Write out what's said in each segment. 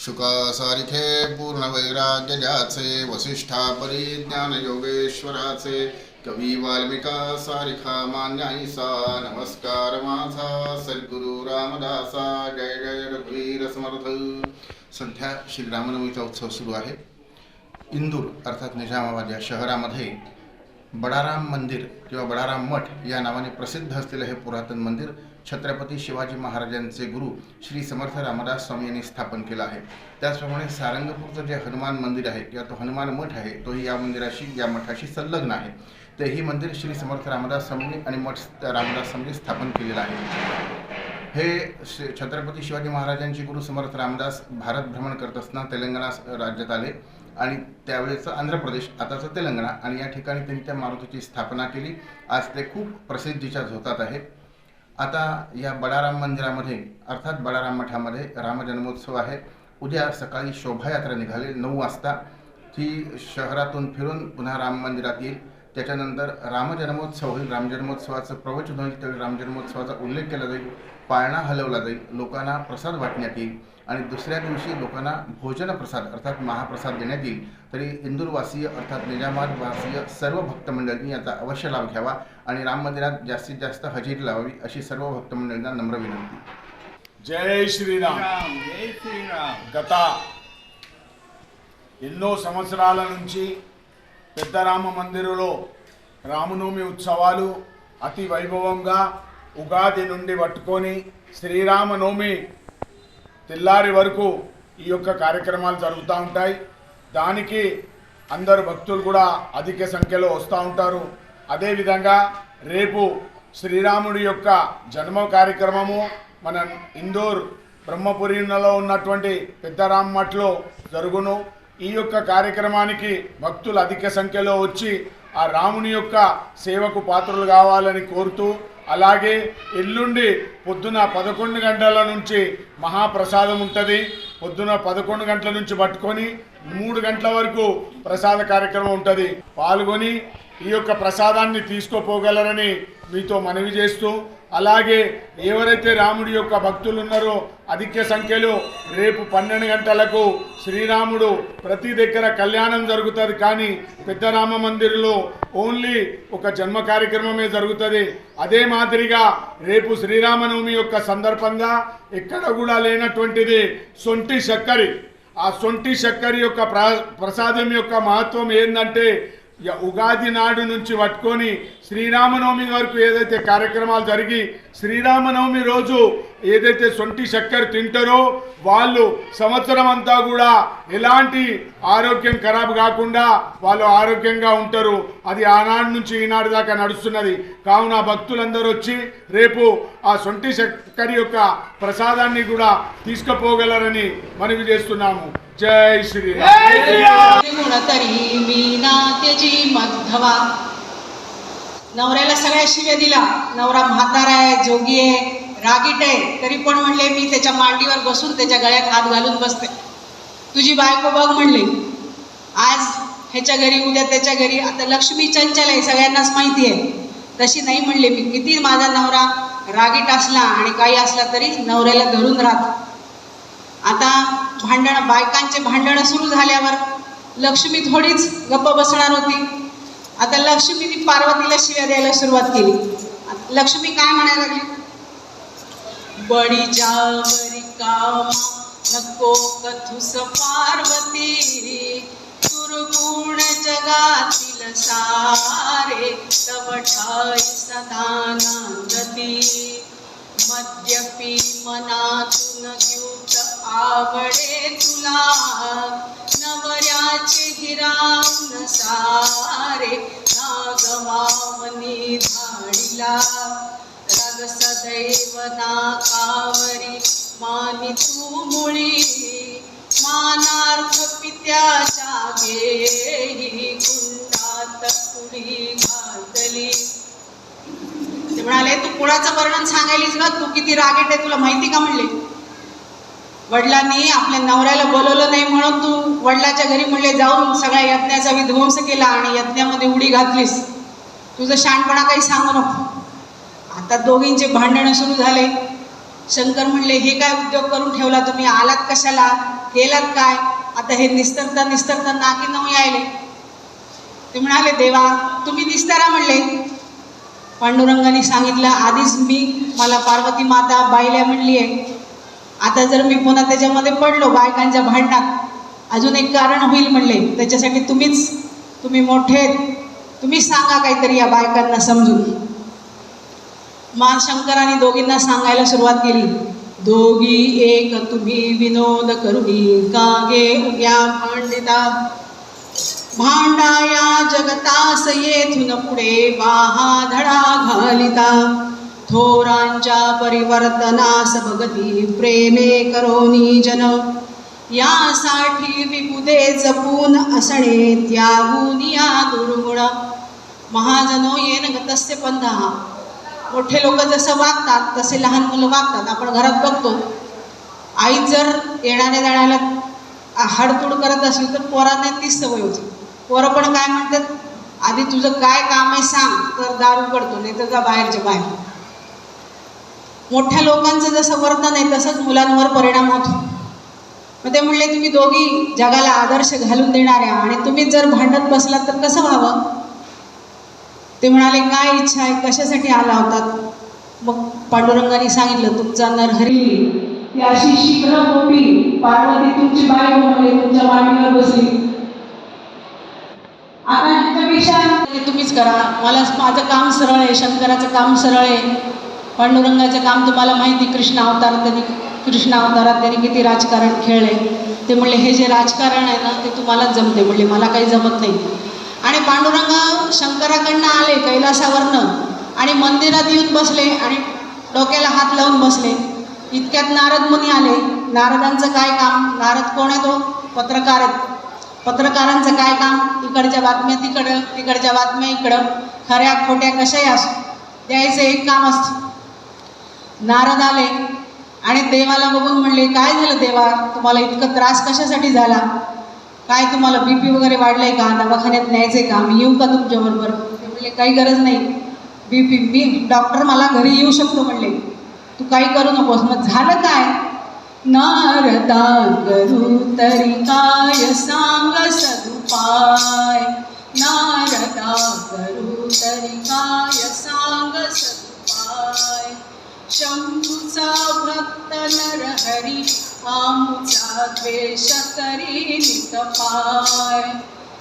शुकासारिखे पूर्ण वैराग्य ज्याचे वसिष्ठा परिज्ञान योगेश्वराचे कवी वाल्मिका सारिखा मान्याईसा नमस्कार माझा सद्गुरु रामदासा जय जय रघुवीर समर्थ। सध्या श्री रामनवमीचा उत्सव सुरू आहे। इंदूर अर्थात निजामाबाद या शहरामध्ये बडाराम मंदिर किंवा बडाराम मठ या नावाने प्रसिद्ध असलेले हे पुरातन मंदिर छत्रपती शिवाजी महाराजांचे गुरु श्री समर्थ रामदास स्वामी यांनी स्थापन केलं आहे। त्याचप्रमाणे सारंगपूरचं जे हनुमान मंदिर आहे किंवा तो हनुमान मठ आहे तोही या मठाशी संलग्न आहे। तेही मंदिर श्री समर्थ रामदास स्वामी आणि मठ रामदास स्वामी स्थापन केलेलं आहे। हे छत्रपती शिवाजी महाराजांचे गुरु समर्थ रामदास भारत भ्रमण करत असताना तेलंगणा राज्यात आले आणि त्यावेळेचं आंध्र प्रदेश आताचं तेलंगणा आणि या ठिकाणी त्यांनी त्या मारुतीची स्थापना केली। आज ते खूप प्रसिद्धीच्या झोतात आहे। आता या बडाराम मंदिरामध्ये अर्थात बडाराम मठामध्ये रामजन्मोत्सव आहे। उद्या सकाळी शोभायात्रा निघाली 9 वाजता ती शहरातून फिरून पुन्हा राम मंदिरात येईल। त्याच्यानंतर रामजन्मोत्सव होईल। रामजन्मोत्सवाचं प्रवचन होईल। त्यावेळी रामजन्मोत्सवाचा उल्लेख केला जाईल, पाळणा हलवला जाईल, लोकांना प्रसाद वाटण्यात येईल आणि दुसऱ्या दिवशी लोकांना भोजन प्रसाद अर्थात महाप्रसाद देण्यात येईल। तरी इंदूरवासीय अर्थात निजामाबादवासीय सर्व भक्त मंडळींनी याचा अवश्य लाभ घ्यावा आणि राम मंदिरात जास्तीत जास्त हजेरी लावावी अशी सर्व भक्त मंडळींना नम्र विनंती। जय श्रीराम। జై శ్రీరామ్। గత ఎన్నో సంవత్సరాల నుంచి పెద్దరామ మందిరంలో రామనవమి ఉత్సవాలు అతి వైభవంగా ఉగాది నుండి పట్టుకొని శ్రీరామనవమి తెల్లారి వరకు ఈ యొక్క కార్యక్రమాలు జరుగుతూ ఉంటాయి। దానికి అందరు భక్తులు కూడా అధిక సంఖ్యలో వస్తూ ఉంటారు। అదేవిధంగా రేపు శ్రీరాముడి యొక్క జన్మ కార్యక్రమము మన ఇందూర్ బ్రహ్మపురిలో ఉన్నటువంటి పెద్దరామ మఠ్లో జరుగును। ఈ యొక్క కార్యక్రమానికి భక్తులు అధిక సంఖ్యలో వచ్చి ఆ రాముని యొక్క సేవకు పాత్రలు కావాలని కోరుతూ అలాగే ఎల్లుండి పొద్దున 11 గంటల నుంచి మహాప్రసాదం ఉంటుంది। పొద్దున 11 గంటల నుంచి పట్టుకొని 3 గంటల వరకు ప్రసాద కార్యక్రమం ఉంటుంది। పాల్గొని ఈ యొక్క ప్రసాదాన్ని తీసుకుపోగలరని మీతో మనవి చేస్తూ అలాగే ఎవరైతే రాముడి యొక్క భక్తులు ఉన్నారో అధిక సంఖ్యలో రేపు 12 గంటలకు శ్రీరాముడు ప్రతి దగ్గర కళ్యాణం జరుగుతుంది, కానీ పెద్దరామ మందిరంలో ఓన్లీ ఒక జన్మ కార్యక్రమమే జరుగుతుంది। అదే మాదిరిగా రేపు శ్రీరామనవమి యొక్క సందర్భంగా ఎక్కడ కూడా లేనటువంటిది సొంటి చక్కెర। ఆ సొంటి చక్కెర యొక్క ప్రసాదం యొక్క మహత్వం ఏంటంటే ఉగాది నాడు నుంచి పట్టుకొని శ్రీరామనవమి వరకు ఏదైతే కార్యక్రమాలు జరిగి శ్రీరామనవమి రోజు ఏదైతే సొంటి చక్కెర తింటారో వాళ్ళు సంవత్సరం అంతా కూడా ఎలాంటి ఆరోగ్యం ఖరాబ్ కాకుండా వాళ్ళు ఆరోగ్యంగా ఉంటారు। అది ఆనాడు నుంచి ఈనాడు దాకా నడుస్తున్నది। కావున భక్తులందరూ వచ్చి రేపు ఆ సొంటి చక్కెర యొక్క ప్రసాదాన్ని కూడా తీసుకుపోగలరని మనవి చేస్తున్నాము। जय श्री तरी मी नात्याची मधवा नवऱ्याला सगळ्या शिव्या दिला। नवरा म्हातारा आहे, जोगी आहे, रागीट आहे, तरी पण म्हणले मी त्याच्या मांडीवर बसून त्याच्या गळ्यात हात घालून बसते। तुझी बायको बघ म्हणले, आज ह्याच्या घरी उद्या त्याच्या घरी। आता लक्ष्मी चंचल आहे, सगळ्यांनाच माहिती आहे। तशी नाही म्हणले मी। किती माझा नवरा रागीट असला आणि काही असला तरी नवऱ्याला धरून राहत। आता बायकांचे भांडणं सुरू झाल्यावर लक्ष्मी थोडीच गप्प बसणार होती। आता लक्ष्मीने पार्वतीला शिव्या द्यायला सुरुवात केली। लक्ष्मी काय म्हणायला लागली, बडी जावरी कामा नको कथुस पार्वती, दुर्गुण जगातील सारे तव ठाई सदा नांदती, मद्यपी मनातून द्यूत आवडे तुला, नवऱ्याचे हिरावून सारे नागवामनी धाडिला, राग सदैव नाकावरी मानी तू मुळी, मानार्थ पित्याच्या घेही कुंडात पुढी घातली। ते म्हणाले, तू कुणाचं वर्णन सांगायलीस का? तू किती रागीट आहे तुला माहिती का? म्हणले, वडिलांनी आपल्या नवऱ्याला बोलवलं नाही म्हणून तू वडिलाच्या घरी म्हणले जाऊन सगळ्या यज्ञाचा विध्वंस केला आणि यज्ञामध्ये उडी घातलीस। तुझं शहाणपणा काही सांगू नको। आता दोघींचे भांडणं सुरू झाले। शंकर म्हणले, हे काय उद्योग करून ठेवला तुम्ही? आलात कशाला? केलात काय? आता हे निस्तरता निस्तरता नाकी नऊ यायले. ते म्हणाले देवा तुम्ही निस्तारा म्हणले. पांडुरंगाने सांगितलं आधीच मला पार्वती माता बाईला म्हणली आहे, आता जर मी पुन्हा त्याच्यामध्ये पडलो बायकांच्या भांडणात अजून एक कारण होईल म्हणले. त्याच्यासाठी तुम्ही मोठे, तुम्ही सांगा काहीतरी या बायकांना समजून. मा शंकराने दोघींना सांगायला सुरुवात केली. दोघी एक तुम्ही विनोद करुणी कागे उग्या भांडिता, भांडाया जगतास येथून पुढे वाहा धडा घालिता, थोरांच्या परिवर्तनास भगती प्रेमे करोनी जन, यासाठी विबुधे जपून असणे त्यागून या दुर्गुण. महाजनो येन गतस्य पंथा. मोठे लोक जसं वागतात तसे लहान मुलं वागतात. आपण घरात बघतो आई जर येणाऱ्या जाण्याला हाडतूड करत असेल तर पोरांना तीच सवय होती. पोरं पण काय म्हणतात, आधी तुझं काय काम आहे सांग तर दारू पडतो, नाही तर जा बाहेरच्या बाहेर. मोठ्या लोकांचं जसं वर्तन आहे तसंच मुलांवर परिणाम होतो. मग ते म्हणले तुम्ही दोघी जगाला आदर्श घालून देणाऱ्या आणि तुम्ही जर भांडत बसलात तर कसं व्हावं? ते म्हणाले काय इच्छा आहे, कशासाठी आला होतात? मग पांडुरंगाने सांगितलं तुमचा नरहरी ती अशी शीघ्र गोपी पार्वती तुमची बाई बनवली, तुमच्या मांडीवर बसली. आता ह्याच्यापेक्षा तुम्हीच करा. मला माझं काम सरळ आहे, शंकराचं काम सरळ आहे, पांडुरंगाचं काम तुम्हाला माहिती. कृष्ण अवतारात त्यांनी किती राजकारण खेळले. ते म्हणले हे जे राजकारण आहे ना ते तुम्हालाच जमते, म्हणले मला काही जमत नाही. आणि पांडुरंग शंकराकडनं आले कैलासावरनं आणि मंदिरात येऊन बसले आणि डोक्याला हात लावून बसले. इतक्यात नारद मुनी आले. नारदांचं काय काम? नारद कोण आहे? तो पत्रकार आहेत. पत्रकारांचं काय काम? इकडच्या बातम्या तिकडं, तिकडच्या बातम्या इकडं, खऱ्या खोट्या कशाही असो द्यायचं एक काम असतं. नारद आले आणि देवाला बघून म्हणले काय झालं देवा, तुम्हाला इतकं त्रास कशासाठी झाला? काय तुम्हाला बीपी वगैरे वाढलंय का? दवाखान्यात न्यायचंय का? मी येऊ का तुमच्याबरोबर? ते म्हणले काही गरज नाही, बीपी मी डॉक्टर मला घरी येऊ शकतो म्हणले, तू काही करू नकोस. मग झालं काय? नारदा करू तरी काय सांग सदुपाय, नारदा करू तरी काय सांग सदुपाय, शंभूचा भक्त नरहरी आमुचा द्वेष करी नितपाय,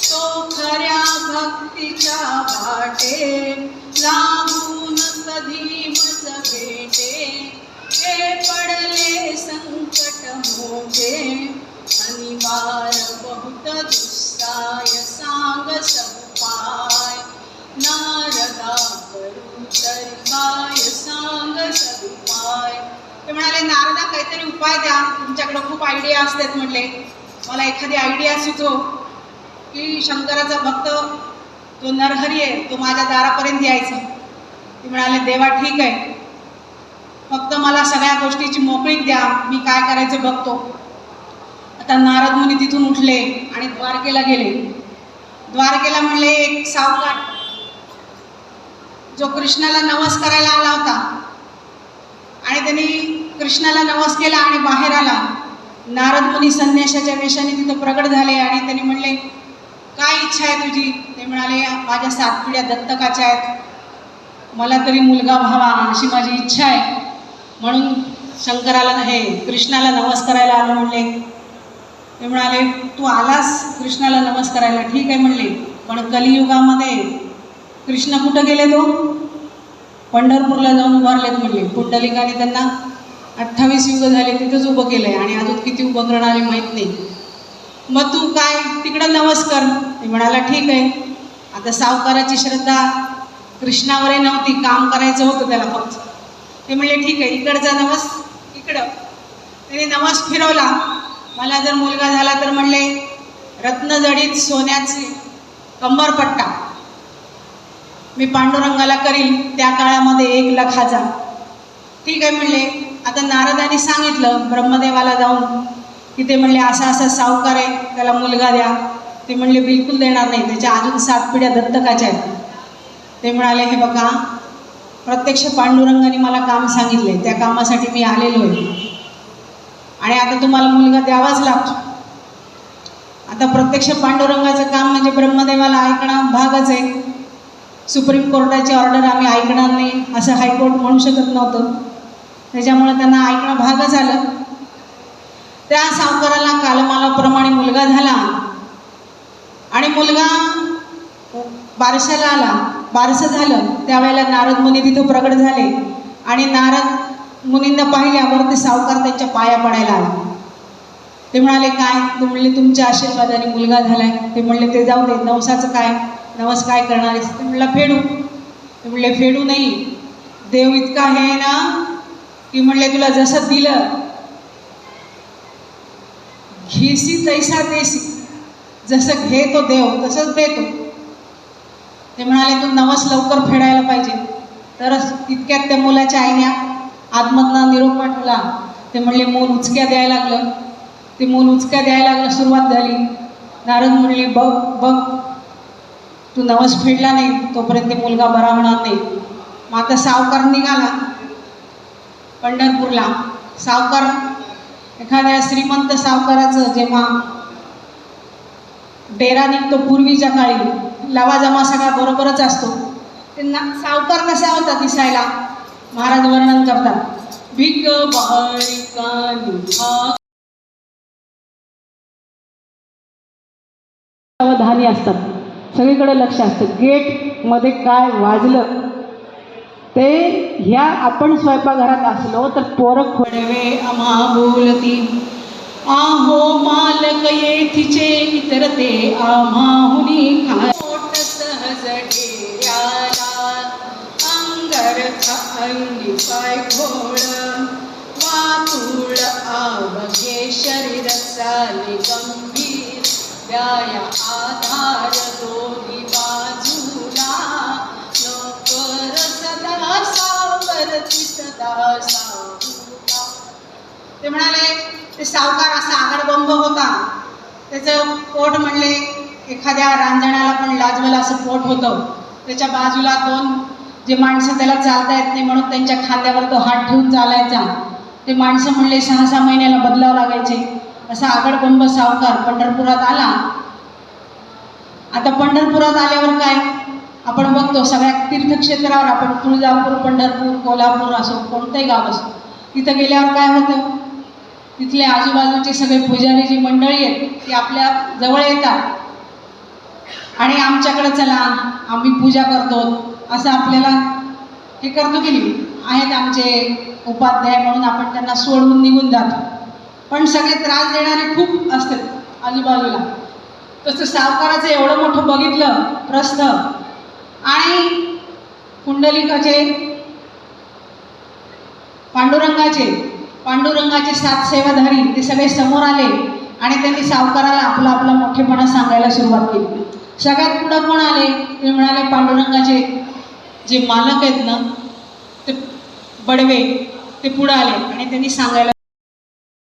तो खऱ्या भक्तीच्या वाटे लागून कधी मज भेटे, हे पडले संकट मोठे अनिवार बहुत दुस्साय सांग सदुपाय, नारदा करू तरी काय सांग सदुपाय. ते म्हणाले नारदा काहीतरी उपाय द्या, तुमच्याकडे खूप आयडिया असतात. म्हटले मला एखादी आयडिया सुचव की शंकराचा भक्त जो नरहरी आहे तो माझ्या दारापर्यंत यायचा. ते म्हणाले देवा ठीक आहे, फक्त मला सगळ्या गोष्टीची मोकळीक द्या, मी काय करायचं बघतो. आता नारद मुनी तिथून उठले आणि द्वारकेला गेले. द्वारकेला म्हणले एक सावकार जो कृष्णाला नवस करायला आला होता आणि त्यांनी कृष्णाला नवस केला आणि बाहेर आला. नारद मुनी संन्याशाच्या वेशाने तिथं प्रगट झाले आणि त्यांनी म्हणले काय इच्छा आहे तुझी? ते म्हणाले माझ्या 7 पिढ्या दत्तकाच्या आहेत, मला तरी मुलगा व्हावा अशी माझी इच्छा आहे, म्हणून शंकराला हे कृष्णाला नवस करायला आलो म्हणले. ते म्हणाले तू आलास कृष्णाला नवस करायला, ठीक आहे म्हणले, पण कलियुगामध्ये कृष्ण कुठं गेले? तो पंढरपूरला जाऊन उभारलेत म्हणले. पुंडलिकाने त्यांना 28 युग झाले तिथंच उभं केलंय आणि अजून किती उभं करणारे माहीत नाही. मग तू काय तिकडं नवस कर. ते म्हणाला ठीक आहे. आता सावकाराची श्रद्धा कृष्णावरही नव्हती, काम करायचं होतं त्याला फक्त. ते म्हणले ठीक आहे, इकडचा नवस इकडं. त्याने नवस फिरवला. मला जर मुलगा झाला तर म्हणले रत्नजडीत सोन्याचे कंबरपट्टा मी पांडुरंगाला करील, त्या काळामध्ये 1 लाखाचा. ठीक आहे म्हणले. आता नारदाने सांगितलं ब्रह्मदेवाला जाऊन की ते म्हणले असा असा सावकार आहे, त्याला मुलगा द्या. ते म्हणले बिलकुल देणार नाही, त्याच्या अजून 7 पिढ्या दत्तकाच्या आहेत. ते म्हणाले हे बघा, प्रत्यक्ष पांडुरंगाने मला काम सांगितले, त्या कामासाठी मी आलेलो आहे. आणि आता तुम्हाला मुलगा द्यावाच लागतो. आता प्रत्यक्ष पांडुरंगाचं काम म्हणजे ब्रह्मदेवाला ऐकणं भागच आहे. सुप्रीम कोर्टाची ऑर्डर आम्ही ऐकणार नाही असं हायकोर्ट म्हणू शकत नव्हतं, त्याच्यामुळे त्यांना ऐकणं भागच आलं. त्या सावकाराला कालमालाप्रमाणे मुलगा झाला आणि मुलगा बारशाला आला. बारसं झालं त्यावेळेला नारद मुनी तिथं प्रगट झाले आणि नारद मुनींना पाहिल्यावर ते सावकार त्यांच्या पाया पडायला आला. ते म्हणाले काय? ते म्हणले तुमच्या आशीर्वादाने मुलगा झालाय. ते म्हणले ते जाऊ दे, नवसाचं काय, नवस काय करणार आहेस? ते म्हणला फेडू. ते म्हणले फेडू नाही, देव इतका हे ना की म्हणले तुला जसं दिलं घेसी तैसा देसी, जसं घे तो देव तसंच देतो. ते म्हणाले तू नवस लवकर फेडायला पाहिजे. तर इतक्यात त्या मुलाच्या आईने आतमधनं निरोप पाठवला. ते म्हणले मूल उचक्या द्यायला लागलं. ते मूल उचक्या द्यायला लागलं, सुरुवात झाली. नारद म्हणले बघ बघ तू नवस फेडला नाही तोपर्यंत मुलगा बरा होणार नाही. मग आता सावकार निघाला पंढरपूरला. सावकार एखाद्या श्रीमंत सावकाराचं जेव्हा डेरा निघतो पूर्वीच्या काळी लवाजमा सगळा बरोबरच असतो. त्यांना सावकार कसा होता दिसायला महाराज वर्णन करतात. भिक सावधानी असतात, सगळीकडे लक्ष असतं. गेट मध्ये काय वाजलं ते ह्या आपण स्वयंपाकघरात असलो तर पोरं खोडवे आम्हा बोलती. आहो मालक येथीचे इतर ते आम्हाहुनी खाट सहज डेऱ्याला अंगरखा अंगी पाय घोळ वातुळ आवघे शरीर चाले गंभीर व्याया आधार दोन्ही बाजूला नोकर सदा सावरती सदा सावला. ते म्हणाले ते सावकार असा आगडबंब होता. त्याचं पोट म्हणले एखाद्या रांजणाला पण लाजवलं असं पोट होतं. त्याच्या बाजूला दोन जे माणसं त्याला चालता येत नाही म्हणून त्यांच्या खांद्यावर तो हात ठेवून चालायचा. ते माणसं म्हणले 6-6 महिन्याला बदलावं लागायचे. असा आगडबंब सावकार पंढरपुरात आला. आता पंढरपुरात आल्यावर काय आपण बघतो सगळ्या तीर्थक्षेत्रावर आपण तुळजापूर, पंढरपूर, कोल्हापूर असो कोणतंही गाव असो तिथं गेल्यावर काय होतं, तिथले आजूबाजूचे सगळे पुजारी जी मंडळी आहेत ती आपल्या जवळ येतात आणि आमच्याकडे चला आम्ही पूजा करतो असं आपल्याला हे करतो की नाही. आहेत आमचे उपाध्याय म्हणून आपण त्यांना सोडून निघून जातो. पण सगळे त्रास देणारे खूप असतात आजूबाजूला. तसं सावकाराचं एवढं मोठं बघितलं प्रस्थ आणि पुंडलिकाचे पांडुरंगाचे 7 सेवाधारी ते सगळे समोर आले आणि त्यांनी सावकाराला आपला आपला मोठेपणा सांगायला सुरुवात केली. सगळ्यात पुढं कोण आले? ते म्हणाले पांडुरंगाचे जे मालक आहेत ना ते बडवे ते पुढं आले आणि त्यांनी सांगायला